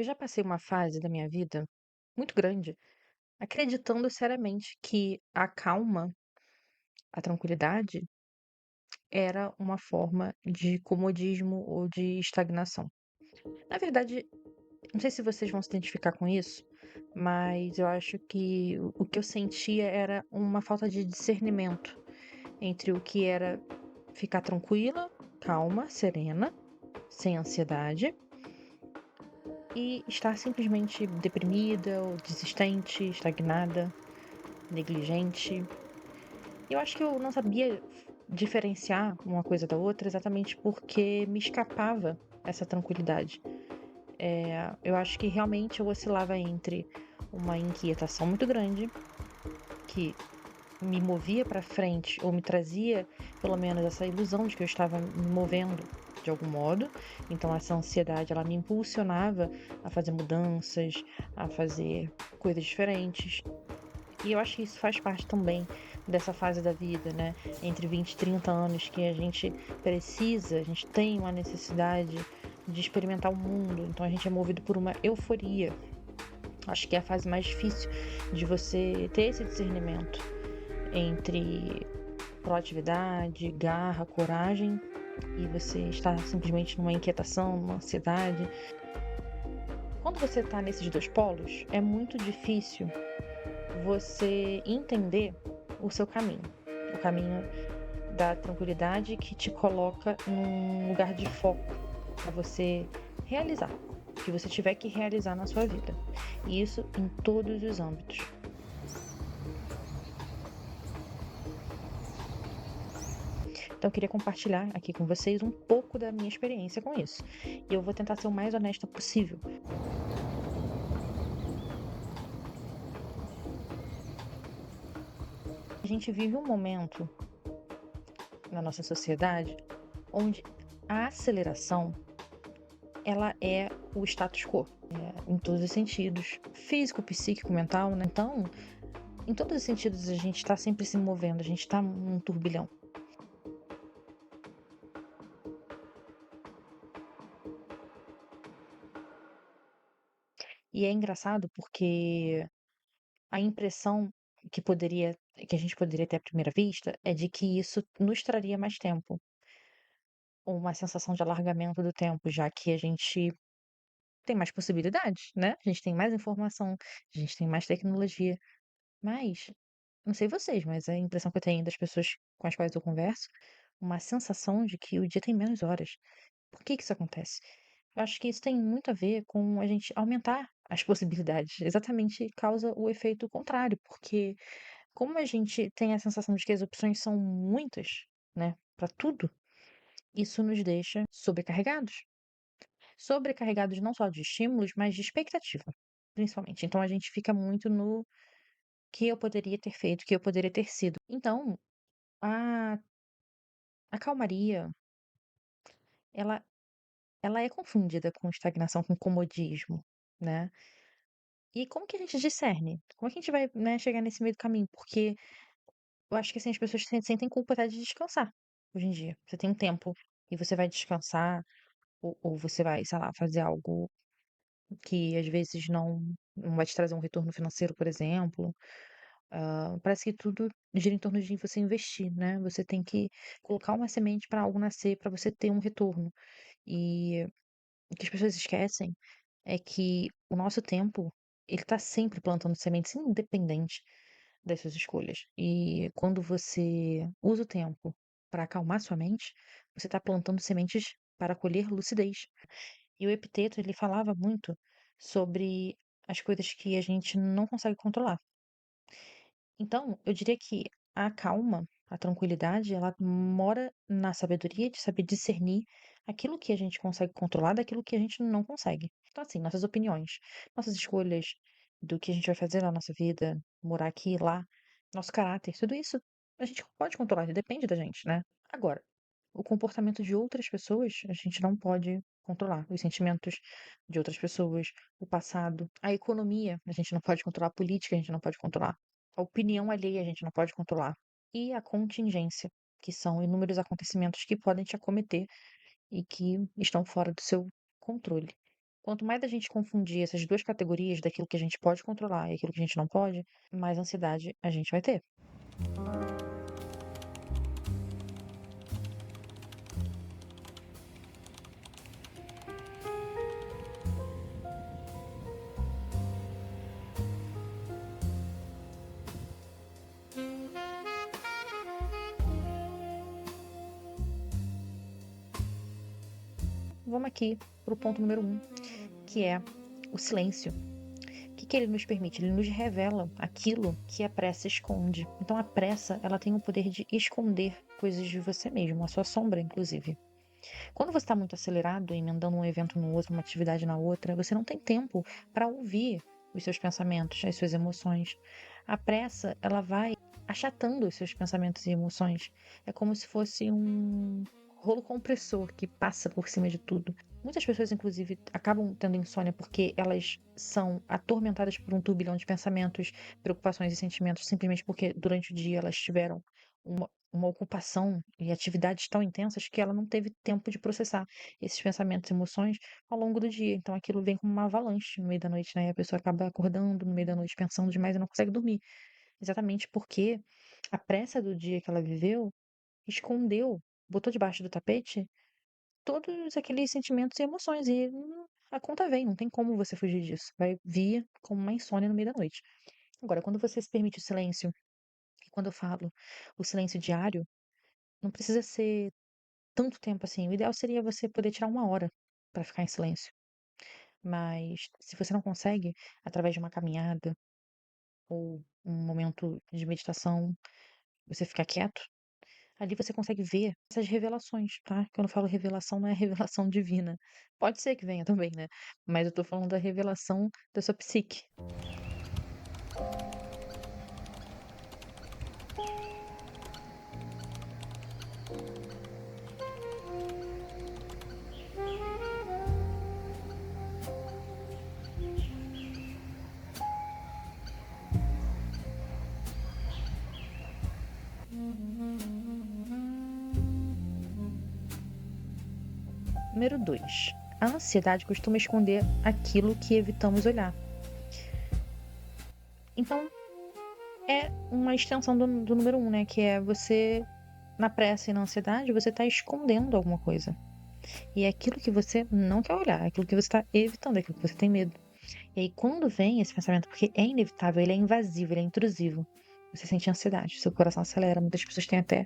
Eu já passei uma fase da minha vida muito grande acreditando seriamente que a calma, a tranquilidade, era uma forma de comodismo ou de estagnação. Na verdade, não sei se vocês vão se identificar com isso, mas eu acho que o que eu sentia era uma falta de discernimento entre o que era ficar tranquila, calma, serena, sem ansiedade, e estar simplesmente deprimida ou desistente, estagnada, negligente. Eu acho que eu não sabia diferenciar uma coisa da outra exatamente porque me escapava essa tranquilidade. Eu acho que realmente eu oscilava entre uma inquietação muito grande, que me movia para frente ou me trazia pelo menos essa ilusão de que eu estava me movendo de algum modo. Então essa ansiedade ela me impulsionava a fazer mudanças, a fazer coisas diferentes. E eu acho que isso faz parte também dessa fase da vida, né? Entre 20 e 30 anos, que a gente precisa, a gente tem uma necessidade de experimentar o mundo. Então a gente é movido por uma euforia. Acho que é a fase mais difícil de você ter esse discernimento entre proatividade, garra, coragem e você está simplesmente numa inquietação, numa ansiedade. Quando você está nesses dois polos, é muito difícil você entender o seu caminho. O caminho da tranquilidade que te coloca num lugar de foco para você realizar o que você tiver que realizar na sua vida. E isso em todos os âmbitos. Então, eu queria compartilhar aqui com vocês um pouco da minha experiência com isso. E eu vou tentar ser o mais honesta possível. A gente vive um momento na nossa sociedade onde a aceleração ela é o status quo, em todos os sentidos, físico, psíquico, mental, né? Então, em todos os sentidos, a gente está sempre se movendo, a gente está num turbilhão. E é engraçado porque a impressão que a gente poderia ter à primeira vista é de que isso nos traria mais tempo, ou uma sensação de alargamento do tempo, já que a gente tem mais possibilidades, né? A gente tem mais informação, a gente tem mais tecnologia, mas não sei vocês, mas a impressão que eu tenho das pessoas com as quais eu converso, uma sensação de que o dia tem menos horas. Por que que isso acontece? Eu acho que isso tem muito a ver com a gente aumentar as possibilidades. Exatamente causa o efeito contrário, porque como a gente tem a sensação de que as opções são muitas, né, para tudo, isso nos deixa sobrecarregados. Sobrecarregados não só de estímulos, mas de expectativa, principalmente. Então a gente fica muito no que eu poderia ter feito, que eu poderia ter sido. Então, a a calmaria, ela ela é confundida com estagnação, com comodismo, né. E como que a gente discerne? Como é que a gente vai, né, chegar nesse meio do caminho? Porque eu acho que, assim, as pessoas sentem culpa até de descansar, hoje em dia. Você tem um tempo e você vai descansar ou você vai, sei lá, fazer algo que às vezes não vai te trazer um retorno financeiro, por exemplo. Parece que tudo gira em torno de você investir, né, você tem que colocar uma semente para algo nascer, para você ter um retorno. E o que as pessoas esquecem é que o nosso tempo, ele tá sempre plantando sementes, independente das suas escolhas. E quando você usa o tempo para acalmar sua mente, você está plantando sementes para colher lucidez. E o Epiteto, ele falava muito sobre as coisas que a gente não consegue controlar. Então, eu diria que a calma, a tranquilidade, ela mora na sabedoria de saber discernir aquilo que a gente consegue controlar daquilo que a gente não consegue. Então, assim, nossas opiniões, nossas escolhas do que a gente vai fazer na nossa vida, morar aqui, lá, nosso caráter, tudo isso a gente pode controlar, depende da gente, né? Agora, o comportamento de outras pessoas a gente não pode controlar. Os sentimentos de outras pessoas, o passado, a economia, a gente não pode controlar, a política a gente não pode controlar. A opinião alheia a gente não pode controlar. E a contingência, que são inúmeros acontecimentos que podem te acometer e que estão fora do seu controle. Quanto mais a gente confundir essas 2 categorias daquilo que a gente pode controlar e aquilo que a gente não pode, mais ansiedade a gente vai ter. Vamos aqui para o ponto número 1, que é o silêncio. O que ele nos permite? Ele nos revela aquilo que a pressa esconde. Então a pressa, ela tem o poder de esconder coisas de você mesmo, a sua sombra, inclusive. Quando você está muito acelerado, emendando um evento no outro, uma atividade na outra, você não tem tempo para ouvir os seus pensamentos, as suas emoções. A pressa, ela vai achatando os seus pensamentos e emoções. É como se fosse um rolo compressor que passa por cima de tudo. Muitas pessoas, inclusive, acabam tendo insônia porque elas são atormentadas por um turbilhão de pensamentos, preocupações e sentimentos, simplesmente porque durante o dia elas tiveram uma ocupação e atividades tão intensas que ela não teve tempo de processar esses pensamentos e emoções ao longo do dia. Então aquilo vem como uma avalanche no meio da noite, né? E a pessoa acaba acordando no meio da noite pensando demais e não consegue dormir. Exatamente porque a pressa do dia que ela viveu escondeu, botou debaixo do tapete todos aqueles sentimentos e emoções. E a conta vem, não tem como você fugir disso. Vai vir como uma insônia no meio da noite. Agora, quando você se permite o silêncio, e quando eu falo o silêncio diário, não precisa ser tanto tempo assim. O ideal seria você poder tirar 1 hora para ficar em silêncio. Mas se você não consegue, através de uma caminhada ou um momento de meditação, você ficar quieto, ali você consegue ver essas revelações, tá? Quando eu falo revelação, não é revelação divina. Pode ser que venha também, né? Mas eu tô falando da revelação da sua psique. Número 2. A ansiedade costuma esconder aquilo que evitamos olhar. Então, é uma extensão do número 1, né? Que é você, na pressa e na ansiedade, você tá escondendo alguma coisa. E é aquilo que você não quer olhar, é aquilo que você tá evitando, é aquilo que você tem medo. E aí, quando vem esse pensamento, porque é inevitável, ele é invasivo, ele é intrusivo, você sente ansiedade, seu coração acelera. Muitas pessoas têm até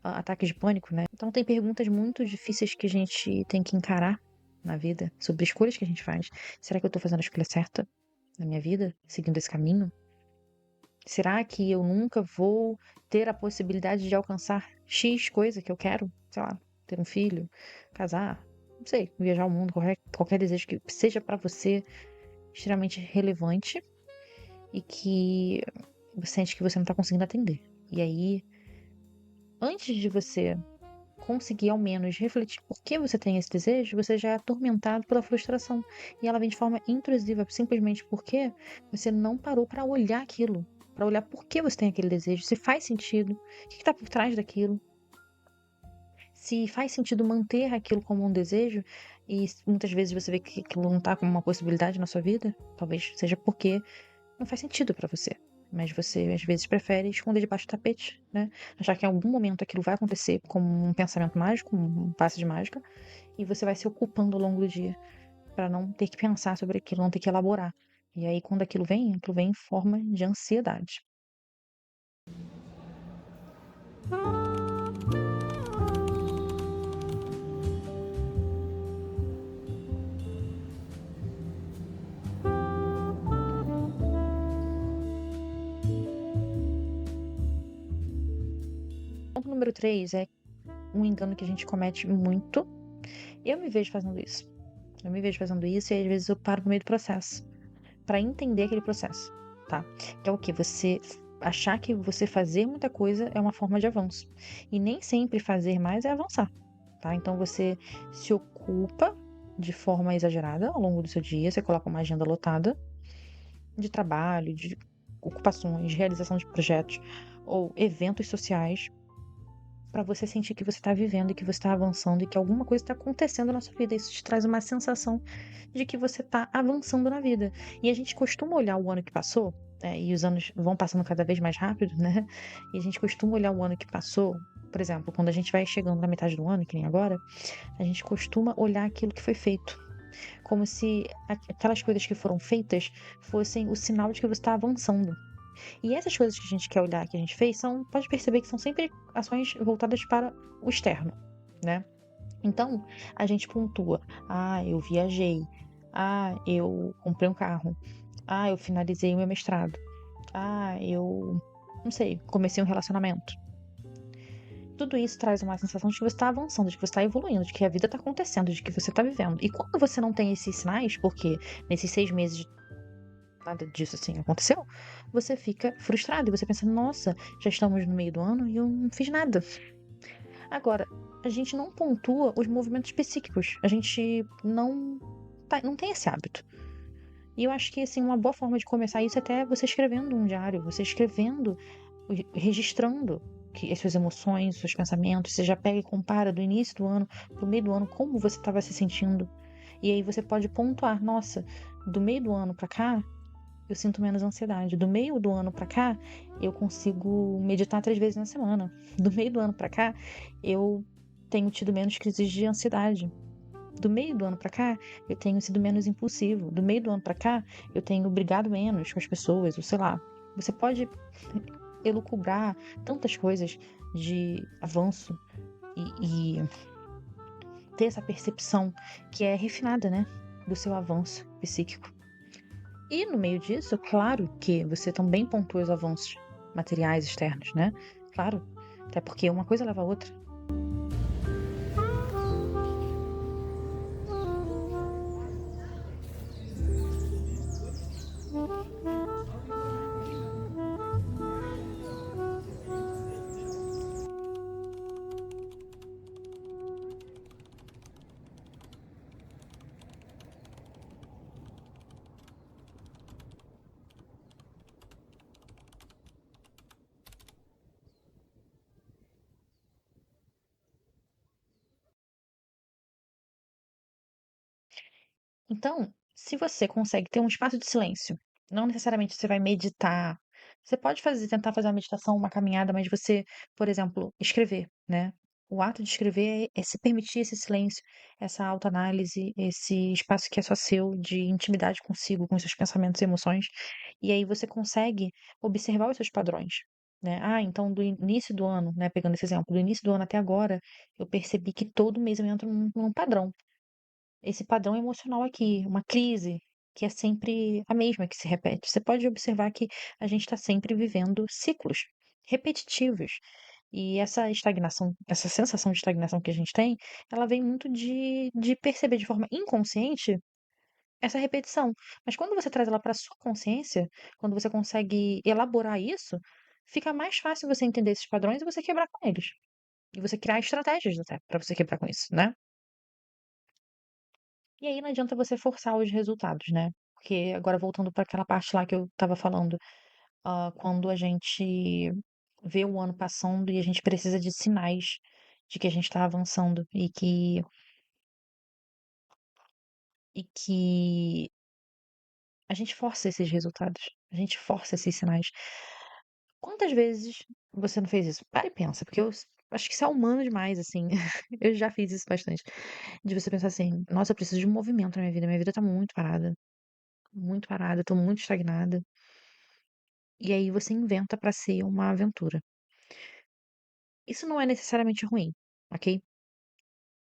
ataques de pânico, né? Então, tem perguntas muito difíceis que a gente tem que encarar na vida, sobre escolhas que a gente faz. Será que eu tô fazendo a escolha certa na minha vida, seguindo esse caminho? Será que eu nunca vou ter a possibilidade de alcançar X coisa que eu quero? Sei lá, ter um filho, casar, não sei, viajar o mundo, qualquer desejo que seja pra você extremamente relevante e que você sente que você não tá conseguindo atender. E aí, antes de você conseguir ao menos refletir por que você tem esse desejo, você já é atormentado pela frustração. E ela vem de forma intrusiva, simplesmente porque você não parou para olhar aquilo, para olhar por que você tem aquele desejo, se faz sentido, o que está por trás daquilo, se faz sentido manter aquilo como um desejo, e muitas vezes você vê que aquilo não está como uma possibilidade na sua vida, talvez seja porque não faz sentido pra você. Mas você, às vezes, prefere esconder debaixo do tapete, né? Achar que em algum momento aquilo vai acontecer como um pensamento mágico, um passe de mágica, e você vai se ocupando ao longo do dia pra não ter que pensar sobre aquilo, não ter que elaborar. E aí, quando aquilo vem em forma de ansiedade. Ponto número 3 é um engano que a gente comete muito. Eu me vejo fazendo isso. Eu me vejo fazendo isso e às vezes eu paro no meio do processo pra entender aquele processo, tá? Que é o que você achar que você fazer muita coisa é uma forma de avanço. E nem sempre fazer mais é avançar, tá? Então você se ocupa de forma exagerada ao longo do seu dia, você coloca uma agenda lotada de trabalho, de ocupações, de realização de projetos ou eventos sociais pra você sentir que você tá vivendo e que você tá avançando e que alguma coisa tá acontecendo na sua vida. Isso te traz uma sensação de que você tá avançando na vida. E a gente costuma olhar o ano que passou, e os anos vão passando cada vez mais rápido, né? E a gente costuma olhar o ano que passou, por exemplo, quando a gente vai chegando na metade do ano, que nem agora, a gente costuma olhar aquilo que foi feito. Como se aquelas coisas que foram feitas fossem o sinal de que você está avançando. E essas coisas que a gente quer olhar, que a gente fez, pode perceber que são sempre ações voltadas para o externo, né? Então, a gente pontua: ah, eu viajei, ah, eu comprei um carro, ah, eu finalizei o meu mestrado, ah, eu, não sei, comecei um relacionamento. Tudo isso traz uma sensação de que você está avançando, de que você está evoluindo, de que a vida está acontecendo, de que você está vivendo. E quando você não tem esses sinais, porque nesses 6 meses nada disso assim aconteceu, você fica frustrado e você pensa: nossa, já estamos no meio do ano e eu não fiz nada. Agora, a gente não pontua os movimentos psíquicos, a gente não tem esse hábito. E eu acho que assim, uma boa forma de começar isso é até você escrevendo um diário, você escrevendo, registrando as suas emoções, os seus pensamentos. Você já pega e compara do início do ano pro meio do ano como você estava se sentindo. E aí você pode pontuar: nossa, do meio do ano pra cá, eu sinto menos ansiedade. Do meio do ano pra cá, eu consigo meditar 3 vezes na semana. Do meio do ano pra cá, eu tenho tido menos crises de ansiedade. Do meio do ano pra cá, eu tenho sido menos impulsivo. Do meio do ano pra cá, eu tenho brigado menos com as pessoas, ou sei lá. Você pode elucubrar tantas coisas de avanço e ter essa percepção que é refinada, né? Do seu avanço psíquico. E no meio disso, claro que você também pontua os avanços materiais externos, né? Claro, até porque uma coisa leva a outra. Então, se você consegue ter um espaço de silêncio, não necessariamente você vai meditar. Você pode tentar fazer uma meditação, uma caminhada, mas você, por exemplo, escrever, né? O ato de escrever é se permitir esse silêncio, essa autoanálise, esse espaço que é só seu, de intimidade consigo, com os seus pensamentos e emoções. E aí você consegue observar os seus padrões, né? Ah, então do início do ano, né? Pegando esse exemplo, do início do ano até agora, eu percebi que todo mês eu entro num padrão, esse padrão emocional aqui, uma crise que é sempre a mesma que se repete. Você pode observar que a gente está sempre vivendo ciclos repetitivos. E essa estagnação, essa sensação de estagnação que a gente tem, ela vem muito de perceber de forma inconsciente essa repetição. Mas quando você traz ela para sua consciência, quando você consegue elaborar isso, fica mais fácil você entender esses padrões e você quebrar com eles. E você criar estratégias até para você quebrar com isso, né? E aí não adianta você forçar os resultados, né? Porque agora voltando para aquela parte lá que eu estava falando, quando a gente vê o ano passando e a gente precisa de sinais de que a gente está avançando e que a gente força esses resultados, a gente força esses sinais. Quantas vezes você não fez isso? Para e pensa, porque eu acho que isso é humano demais, assim. Eu já fiz isso bastante. De você pensar assim: nossa, eu preciso de um movimento na minha vida tá muito parada, eu tô muito estagnada. E aí você inventa pra ser uma aventura. Isso não é necessariamente ruim, ok?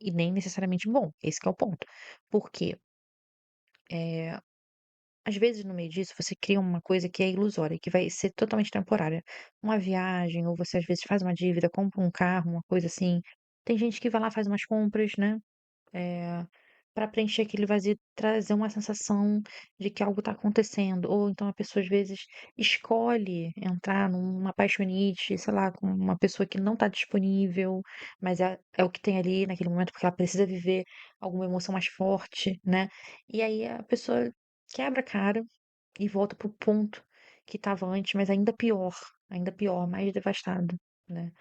E nem necessariamente bom, esse que é o ponto. Porque, eh, às vezes no meio disso você cria uma coisa que é ilusória, que vai ser totalmente temporária. Uma viagem, ou você às vezes faz uma dívida, compra um carro, uma coisa assim. Tem gente que vai lá, faz umas compras, né? eh, para preencher aquele vazio, trazer uma sensação de que algo está acontecendo. Ou então a pessoa às vezes escolhe entrar numa paixonite, sei lá, com uma pessoa que não está disponível, mas é o que tem ali naquele momento, porque ela precisa viver alguma emoção mais forte, né? E aí a pessoa quebra a cara e volta pro ponto que estava antes, mas ainda pior, mais devastada, né?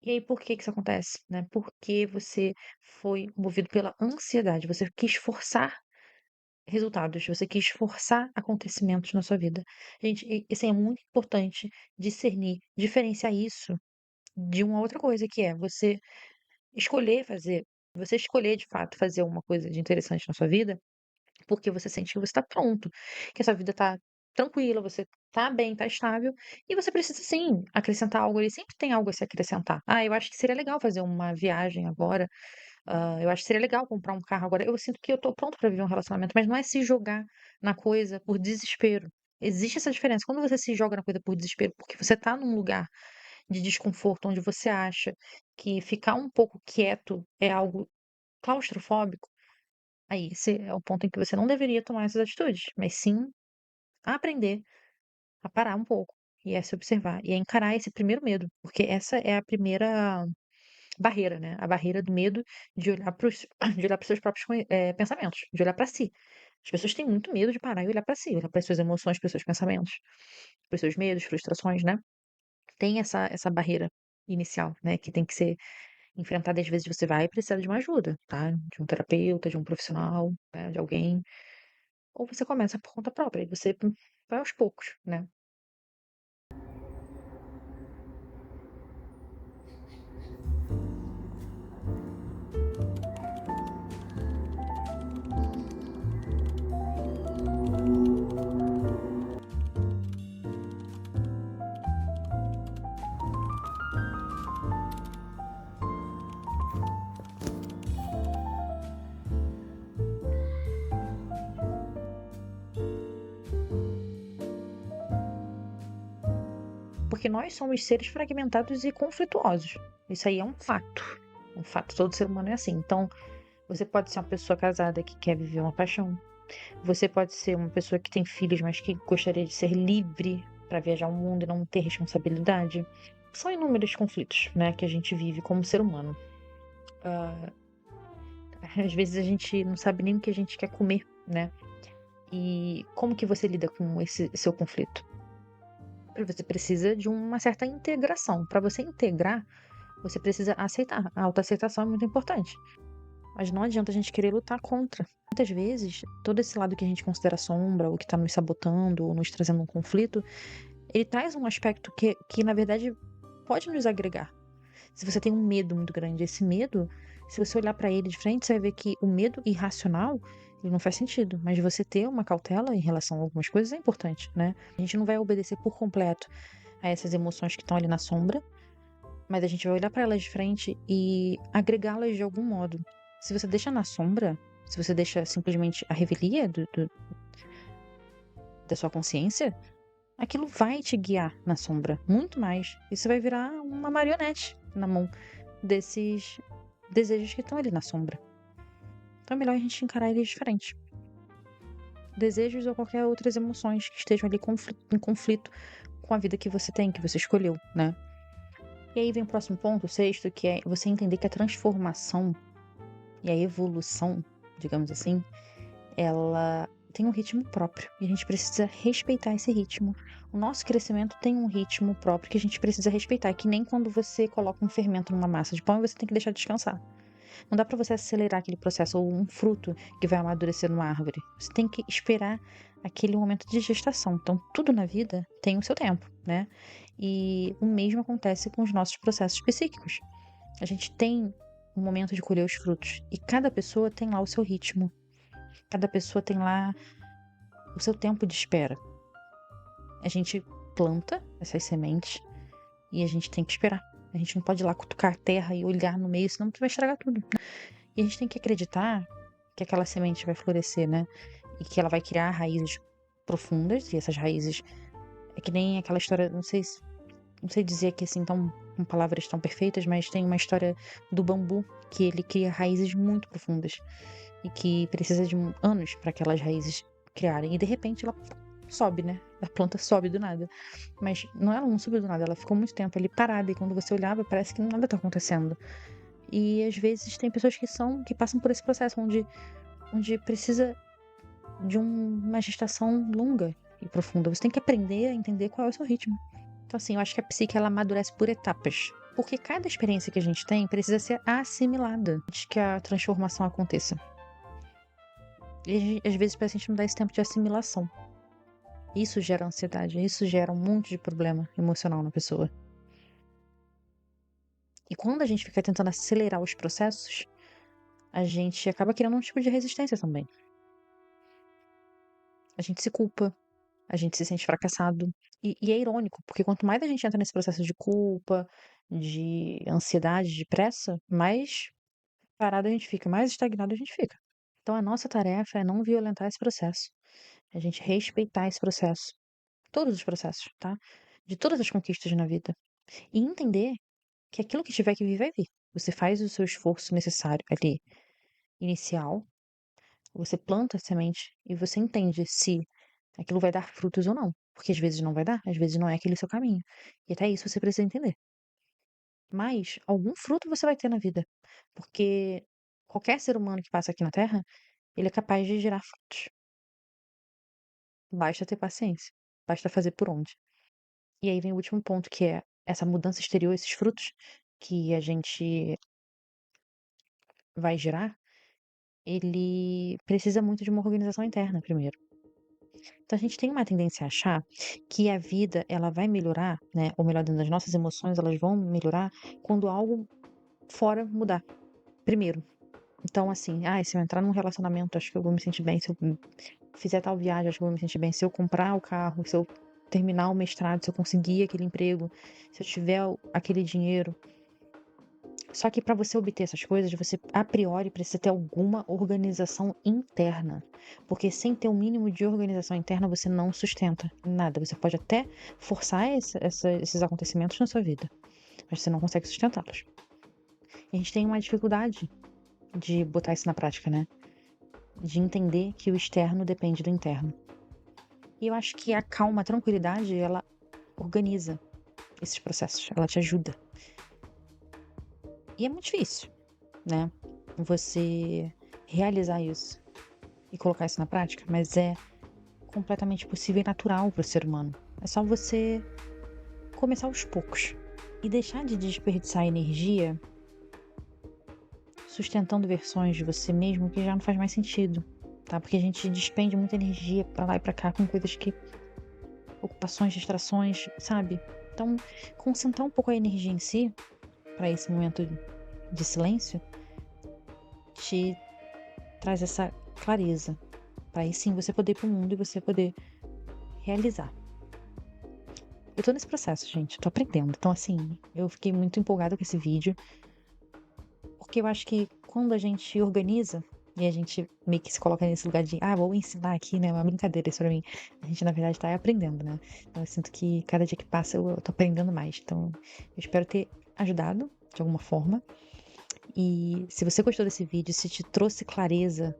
E aí por que que isso acontece, né? Porque você foi movido pela ansiedade, você quis forçar resultados, você quis forçar acontecimentos na sua vida. Gente, isso é muito importante discernir, diferenciar isso de uma outra coisa, que é escolher fazer, você escolher de fato fazer uma coisa de interessante na sua vida, porque você sente que você está pronto, que a sua vida está tranquila, você está bem, está estável, e você precisa sim acrescentar algo ali, sempre tem algo a se acrescentar. Ah, eu acho que seria legal fazer uma viagem agora, eu acho que seria legal comprar um carro agora. Eu sinto que eu tô pronto pra viver um relacionamento, mas não é se jogar na coisa por desespero. Existe essa diferença. Quando você se joga na coisa por desespero, porque você tá num lugar de desconforto, onde você acha que ficar um pouco quieto é algo claustrofóbico, aí esse é o ponto em que você não deveria tomar essas atitudes, mas sim aprender a parar um pouco e a se observar e a encarar esse primeiro medo, porque essa é a primeira barreira, né, a barreira do medo de olhar para os de olhar para os seus próprios pensamentos, de olhar para si. As pessoas têm muito medo de parar e olhar para si, olhar para as suas emoções, para os seus pensamentos, para os seus medos, frustrações, né. Tem essa barreira inicial, né, que tem que ser enfrentada. Às vezes você vai precisar de uma ajuda, tá, de um terapeuta, de um profissional, né, de alguém, ou você começa por conta própria e você vai aos poucos, né. Porque nós somos seres fragmentados e conflituosos. Isso aí é um fato. Um fato, todo ser humano é assim. Então, você pode ser uma pessoa casada que quer viver uma paixão. Você pode ser uma pessoa que tem filhos, mas que gostaria de ser livre para viajar o mundo e não ter responsabilidade. São inúmeros conflitos, né, que a gente vive como ser humano. Ah, às vezes a gente não sabe nem o que a gente quer comer, né? E como que você lida com esse seu conflito? Você precisa de uma certa integração. Para você integrar, você precisa aceitar. A autoaceitação é muito importante. Mas não adianta a gente querer lutar contra. Muitas vezes, todo esse lado que a gente considera sombra, ou que tá nos sabotando, ou nos trazendo um conflito, ele traz um aspecto que na verdade, pode nos agregar. Se você tem um medo muito grande, esse medo, se você olhar pra ele de frente, você vai ver que o medo irracional, ele não faz sentido. Mas você ter uma cautela em relação a algumas coisas é importante, né? A gente não vai obedecer por completo a essas emoções que estão ali na sombra, mas a gente vai olhar pra elas de frente e agregá-las de algum modo. Se você deixa na sombra, se você deixa simplesmente a revelia da sua consciência, aquilo vai te guiar na sombra, muito mais. E você vai virar uma marionete na mão desses desejos que estão ali na sombra. Então é melhor a gente encarar eles de frente. Desejos ou qualquer outras emoções que estejam ali em conflito com a vida que você tem, que você escolheu, né? E aí vem o próximo ponto, o sexto, que é você entender que a transformação e a evolução, digamos assim, ela tem um ritmo próprio e a gente precisa respeitar esse ritmo. O nosso crescimento tem um ritmo próprio que a gente precisa respeitar, é que nem quando você coloca um fermento numa massa de pão e você tem que deixar descansar. Não dá pra você acelerar aquele processo ou um fruto que vai amadurecer numa árvore. Você tem que esperar aquele momento de gestação. Então, tudo na vida tem o seu tempo, né? E o mesmo acontece com os nossos processos psíquicos. A gente tem um momento de colher os frutos e cada pessoa tem lá o seu ritmo. Cada pessoa tem lá o seu tempo de espera. A gente planta essas sementes e a gente tem que esperar. A gente não pode ir lá cutucar a terra e olhar no meio, senão tu vai estragar tudo. E a gente tem que acreditar que aquela semente vai florescer, né? E que ela vai criar raízes profundas, e essas raízes é que nem aquela história, não sei dizer aqui assim tão com palavras tão perfeitas, mas tem uma história do bambu que ele cria raízes muito profundas e que precisa de anos para aquelas raízes criarem e de repente ela sobe, né? A planta sobe do nada. Mas não, ela não subiu do nada, ela ficou muito tempo ali parada e quando você olhava parece que nada tá acontecendo. E às vezes tem pessoas que passam por esse processo onde precisa de uma gestação longa e profunda. Você tem que aprender a entender qual é o seu ritmo. Então, assim, eu acho que a psique ela amadurece por etapas. Porque cada experiência que a gente tem precisa ser assimilada antes que a transformação aconteça. E às vezes pra gente não dá esse tempo de assimilação. Isso gera ansiedade, isso gera um monte de problema emocional na pessoa. E quando a gente fica tentando acelerar os processos, a gente acaba criando um tipo de resistência também. A gente se culpa, a gente se sente fracassado. E é irônico, porque quanto mais a gente entra nesse processo de culpa, de ansiedade, de pressa, mais parado a gente fica, mais estagnado a gente fica. Então a nossa tarefa é não violentar esse processo, é a gente respeitar esse processo, todos os processos, tá? De todas as conquistas na vida. E entender que aquilo que tiver que vir, vai vir. Você faz o seu esforço necessário ali, inicial, você planta a semente e você entende se aquilo vai dar frutos ou não. Porque às vezes não vai dar, às vezes não é aquele seu caminho. E até isso você precisa entender. Mas algum fruto você vai ter na vida. Porque qualquer ser humano que passa aqui na Terra, ele é capaz de gerar frutos. Basta ter paciência. Basta fazer por onde. E aí vem o último ponto, que é essa mudança exterior, esses frutos que a gente vai gerar, ele precisa muito de uma organização interna primeiro. Então a gente tem uma tendência a achar que a vida ela vai melhorar, né, ou melhor, dentro das nossas emoções, elas vão melhorar quando algo fora mudar, primeiro. Então assim, se eu entrar num relacionamento, acho que eu vou me sentir bem, se eu fizer tal viagem, acho que eu vou me sentir bem, se eu comprar o carro, se eu terminar o mestrado, se eu conseguir aquele emprego, se eu tiver aquele dinheiro. Só que para você obter essas coisas, você a priori precisa ter alguma organização interna, porque sem ter o mínimo de organização interna você não sustenta nada. Você pode até forçar esses acontecimentos na sua vida, mas você não consegue sustentá-los. E a gente tem uma dificuldade de botar isso na prática, né? De entender que o externo depende do interno. E eu acho que a calma, a tranquilidade, ela organiza esses processos, ela te ajuda. E é muito difícil, né? Você realizar isso e colocar isso na prática, mas é completamente possível e natural para o ser humano. É só você começar aos poucos e deixar de desperdiçar energia sustentando versões de você mesmo que já não faz mais sentido, tá? Porque a gente despende muita energia para lá e para cá com coisas que ocupações, distrações, sabe? Então, concentrar um pouco a energia em si para esse momento de silêncio te traz essa clareza. Para aí sim você poder ir pro mundo e você poder realizar. Eu tô nesse processo, gente, tô aprendendo. Então, assim, eu fiquei muito empolgada com esse vídeo, porque eu acho que quando a gente organiza e a gente meio que se coloca nesse lugar de, vou ensinar aqui, né? Uma brincadeira isso pra mim. A gente, na verdade, tá aprendendo, né? Então, eu sinto que cada dia que passa eu tô aprendendo mais. Então, eu espero ter ajudado de alguma forma. E se você gostou desse vídeo, se te trouxe clareza,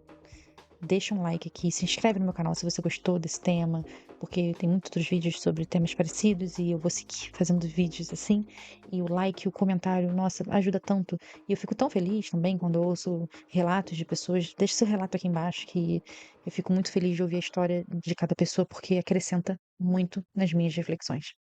deixa um like aqui, se inscreve no meu canal se você gostou desse tema, porque tem muitos outros vídeos sobre temas parecidos e eu vou seguir fazendo vídeos assim. E o like, o comentário, nossa, ajuda tanto. E eu fico tão feliz também quando eu ouço relatos de pessoas. Deixa seu relato aqui embaixo, que eu fico muito feliz de ouvir a história de cada pessoa, porque acrescenta muito nas minhas reflexões.